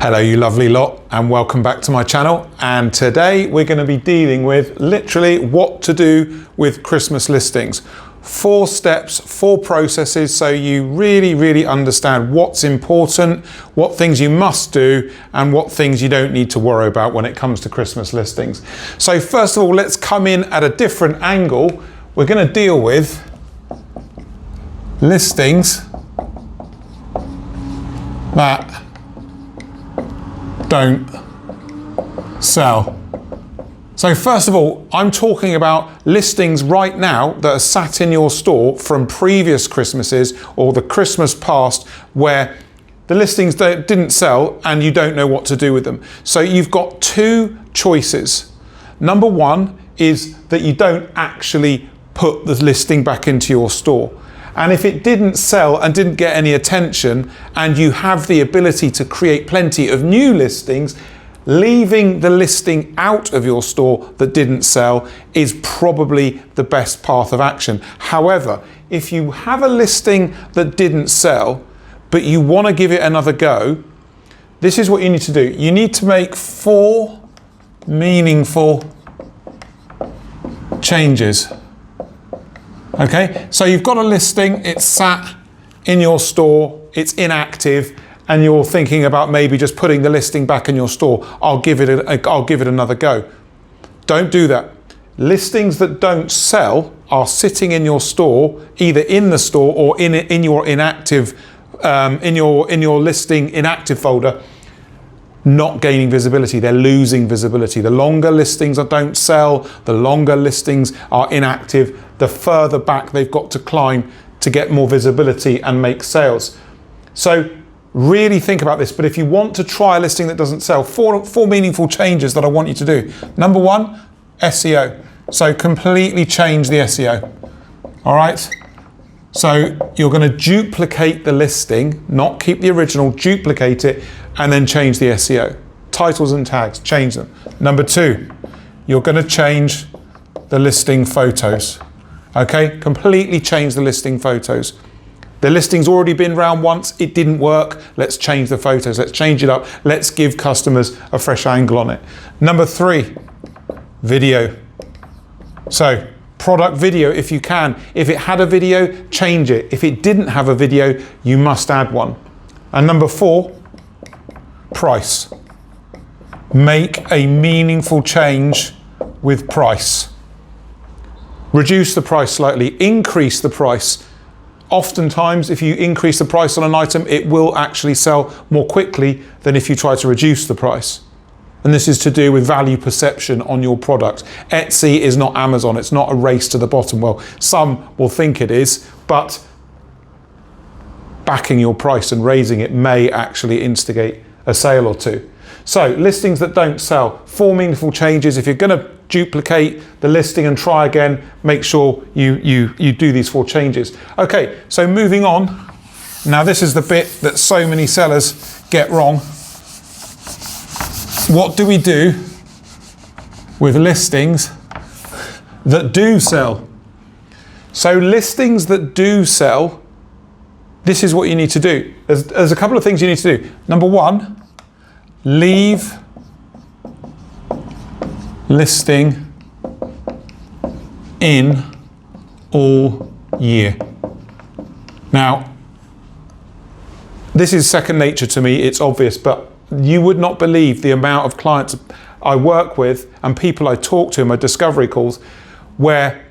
Hello you lovely lot, and welcome back to my channel. And today we're going to be dealing with literally what to do with Christmas listings. 4 steps, 4 processes, so you really understand what's important, what things you must do, and what things you don't need to worry about when it comes to Christmas listings. So first of all, let's come in at a different angle. We're going to deal with listings that don't sell. So first of all, I'm talking about listings right now that are sat in your store from previous Christmases or the Christmas past where the listings didn't sell and you don't know what to do with them. So you've got 2 choices. Number 1 is that you don't actually put the listing back into your store. And if it didn't sell and didn't get any attention, and you have the ability to create plenty of new listings, leaving the listing out of your store that didn't sell is probably the best path of action. However, if you have a listing that didn't sell, but you want to give it another go, this is what you need to do. You need to make 4 meaningful changes. Okay, so you've got a listing, it's sat in your store, it's inactive, and you're thinking about maybe just putting the listing back in your store. I'll give it another go. Don't do that. Listings that don't sell are sitting in your store, either in the store or in your inactive in your listing inactive folder, not gaining visibility. They're losing visibility. The longer listings don't sell, the longer listings are inactive, the further back they've got to climb to get more visibility and make sales. So really think about this. But if you want to try a listing that doesn't sell, 4 meaningful changes that I want you to do. Number 1, SEO. So completely change the SEO. All right. So you're going to duplicate the listing, not keep the original, duplicate it, and then change the SEO. Titles and tags, change them. Number 2, you're going to change the listing photos. Okay, completely change the listing photos. The listing's already been round once, it didn't work. Let's change the photos, let's change it up. Let's give customers a fresh angle on it. Number 3, video. So product video if you can. If it had a video, change it. If it didn't have a video, you must add one. And number 4, price. Make a meaningful change with price. Reduce the price slightly, increase the price. Oftentimes, if you increase the price on an item, it will actually sell more quickly than if you try to reduce the price. And this is to do with value perception on your product. Etsy is not Amazon, it's not a race to the bottom. Well, some will think it is, but backing your price and raising it may actually instigate a sale or 2. So listings that don't sell, 4 meaningful changes. If you're going to duplicate the listing and try again, make sure you do these 4 changes. Okay, so moving on. Now this is the bit that so many sellers get wrong. What do we do with listings that do sell? So listings that do sell, this is what you need to do. There's a couple of things you need to do. Number 1, leave listing in all year. Now, this is second nature to me, it's obvious, but you would not believe the amount of clients I work with and people I talk to in my discovery calls where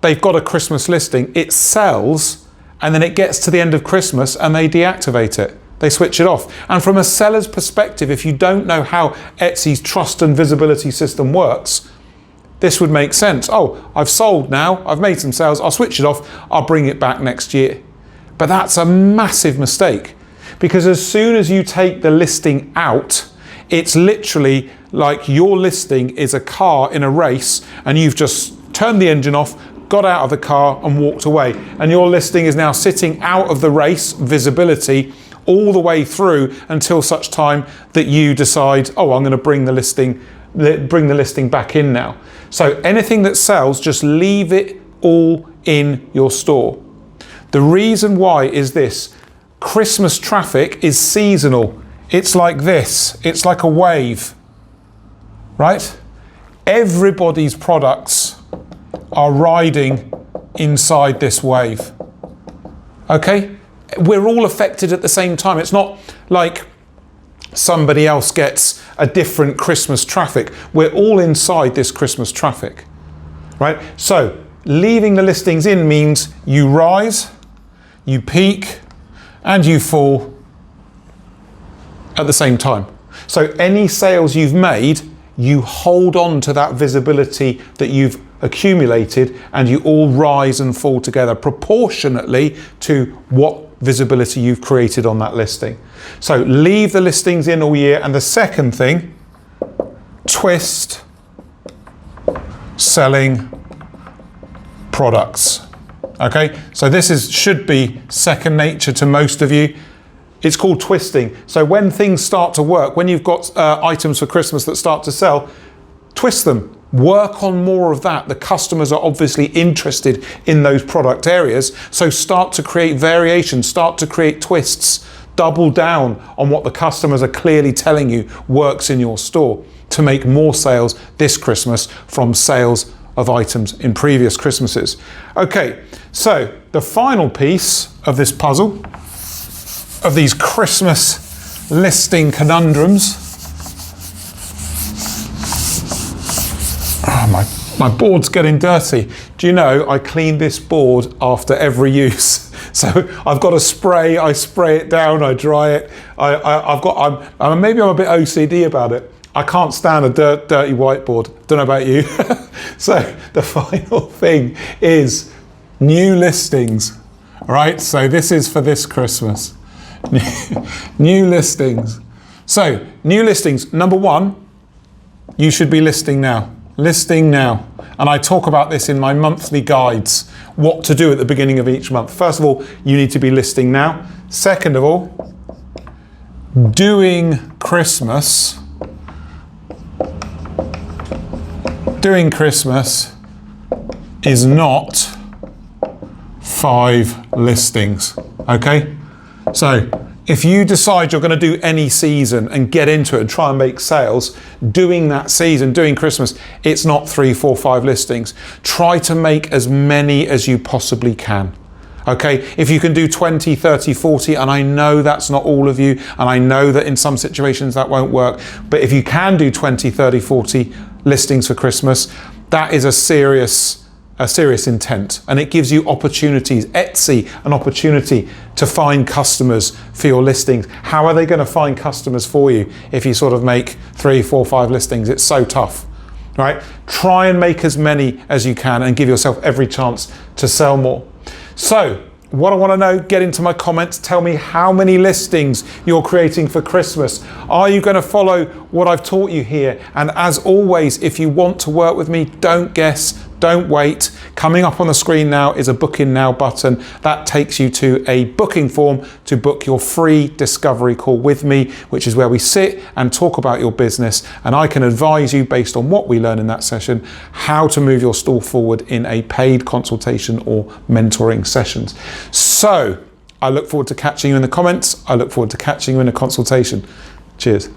they've got a Christmas listing, it sells, and then it gets to the end of Christmas and they deactivate it. They switch it off. And from a seller's perspective, if you don't know how Etsy's trust and visibility system works, this would make sense. Oh, I've sold now, I've made some sales, I'll switch it off, I'll bring it back next year. But that's a massive mistake, because as soon as you take the listing out, it's literally like your listing is a car in a race and you've just turned the engine off, got out of the car and walked away. And your listing is now sitting out of the race, visibility, all the way through until such time that you decide, oh, I'm going to bring the listing back in now. So anything that sells, just leave it all in your store. The reason why is this: Christmas traffic is seasonal. it's like this. It's like a wave, right? Everybody's products are riding inside this wave. Okay? We're all affected at the same time. It's not like somebody else gets a different Christmas traffic. We're all inside this Christmas traffic, right? So leaving the listings in means you rise, you peak, and you fall at the same time. So any sales you've made, you hold on to that visibility that you've accumulated, and you all rise and fall together proportionately to what visibility you've created on that listing. So leave the listings in all year. And the second thing, twist selling products. Okay, so this should be second nature to most of you. It's called twisting. So when things start to work, when you've got items for Christmas that start to sell, twist them. Work on more of that. The customers are obviously interested in those product areas. So start to create variations, start to create twists, double down on what the customers are clearly telling you works in your store to make more sales this Christmas from sales of items in previous Christmases. Okay, so the final piece of this puzzle, of these Christmas listing conundrums. Oh, my board's getting dirty. Do you know, I clean this board after every use. So I've got a spray, I spray it down, I dry it. Maybe I'm a bit OCD about it. I can't stand a dirty whiteboard. Don't know about you. So the final thing is new listings. All right, so this is for this Christmas. New listings. So new listings, number one, you should be listing now. Listing now. And I talk about this in my monthly guides, what to do at the beginning of each month. First of all, you need to be listing now. Second of all, doing Christmas is not 5 listings, okay? So if you decide you're going to do any season and get into it and try and make sales, doing that season, doing Christmas, it's not 3, 4, 5 listings. Try to make as many as you possibly can. Okay, if you can do 20, 30, 40, and I know that's not all of you, and I know that in some situations that won't work, but if you can do 20, 30, 40 listings for Christmas, that is a serious intent, and it gives you opportunities. Etsy, an opportunity to find customers for your listings. How are they going to find customers for you if you sort of make 3, 4, 5 listings? It's so tough, right? Try and make as many as you can and give yourself every chance to sell more. So what I want to know, get into my comments, tell me how many listings you're creating for Christmas. Are you going to follow what I've taught you here? And as always, if you want to work with me, don't guess, don't wait. Coming up on the screen now is a book in now button. That takes you to a booking form to book your free discovery call with me, which is where we sit and talk about your business. And I can advise you based on what we learn in that session, how to move your store forward in a paid consultation or mentoring sessions. So I look forward to catching you in the comments. I look forward to catching you in a consultation. Cheers.